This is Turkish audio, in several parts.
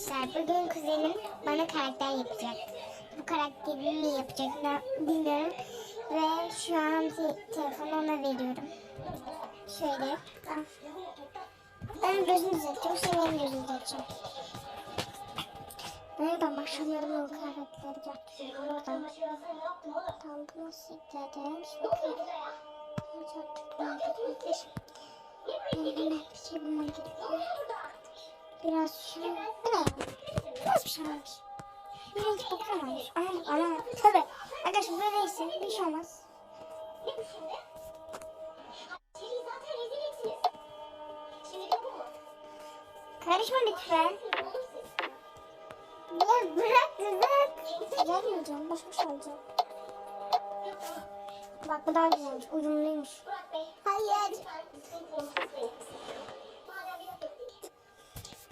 Arkadaşlar bugün kuzenim bana karakter yapacak. Bu karakteri ne yapacak bilmiyorum. Ve şu an telefonu ona veriyorum. Şöyle. Ben gözünü düzelteceğim. Senin gözünü düzelteceğim. Nereden başlamıyorum o karakteri yapacağım. Buradan. Tam bu nasıl dedim. Biraz şu... Bu ne? Nasıl bir şey olmuş? Birinci bakamamış. Ama tabii. Arkadaşlar böyleyse bir şey olmaz. Karışma lütfen. Ya bırak bırak. Gelmeyeceğim. Başka bir şey olacak. Bak bu daha güzelmiş. Uyumluymuş. Hayır.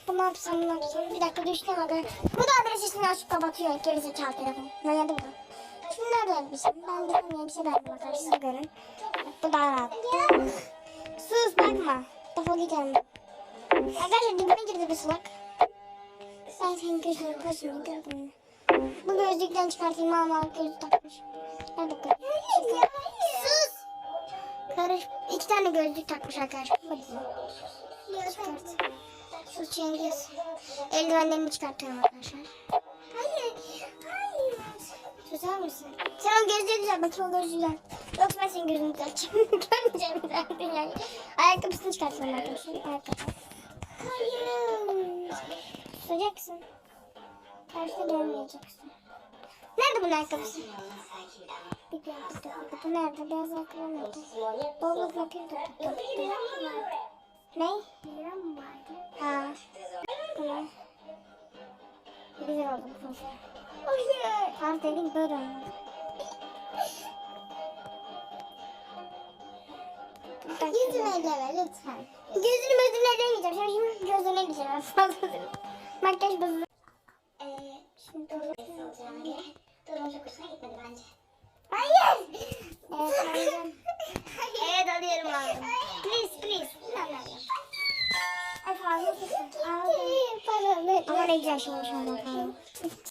Bu ne yapsam ne yapsam. Bir dakika düştüm aga. Bu da adres ismini açıp kapatıyor. Gerizekalı telefon. Ben yedim bunu. Şimdi nerede elbisem? Ben de elbise verdim arkadaşlar. Siz görün. Bu daha rahat. Sus bakma. Defol gidelim. Arkadaşlar dibime girdi bir sulak. Ben senin gözünü gördüm. Bu gözlükten çıkartayım ama gözlük takmış. Nerede gözlük? Sus! Karış. 2 tane gözlük takmış arkadaşlar. Hadi. Çıkart. Sus Cengiz. Eldivenlerimi çıkartıyorum arkadaşlar. Hayır. Hayır. Susar mısın? Sen o gözlüğü güzel. Bakayım o gözlüğü güzel. Yoksa ben senin gözünü düzelteceğim. Görmeyeceğim zaten yani. Ayakkabısını çıkartıyorum arkadaşlar. Ayakkabı. Hayır. Susacaksın. Karşıda dönmeyeceksin. Nerede bunun ayakkabısı? Bir bu nerede? Beyaz ayakkabı nerede? Baba bakayım da. Ne? Ha. Bu ne? Güzel oldu bu fazla. Hayır. Dedim böyle olmalı. Yüzünü elleme lütfen. Gözünü ellemeyeceğim. Şimdi gözünü elleyeceğim. Fazla değil. Makyaj bozulur. Şimdi Durun çok hoşuna gitmedi bence. Hayır. Evet alıyorum abi. Please. Ay fazla tutun. Ama ne güzel şey olmuş ama.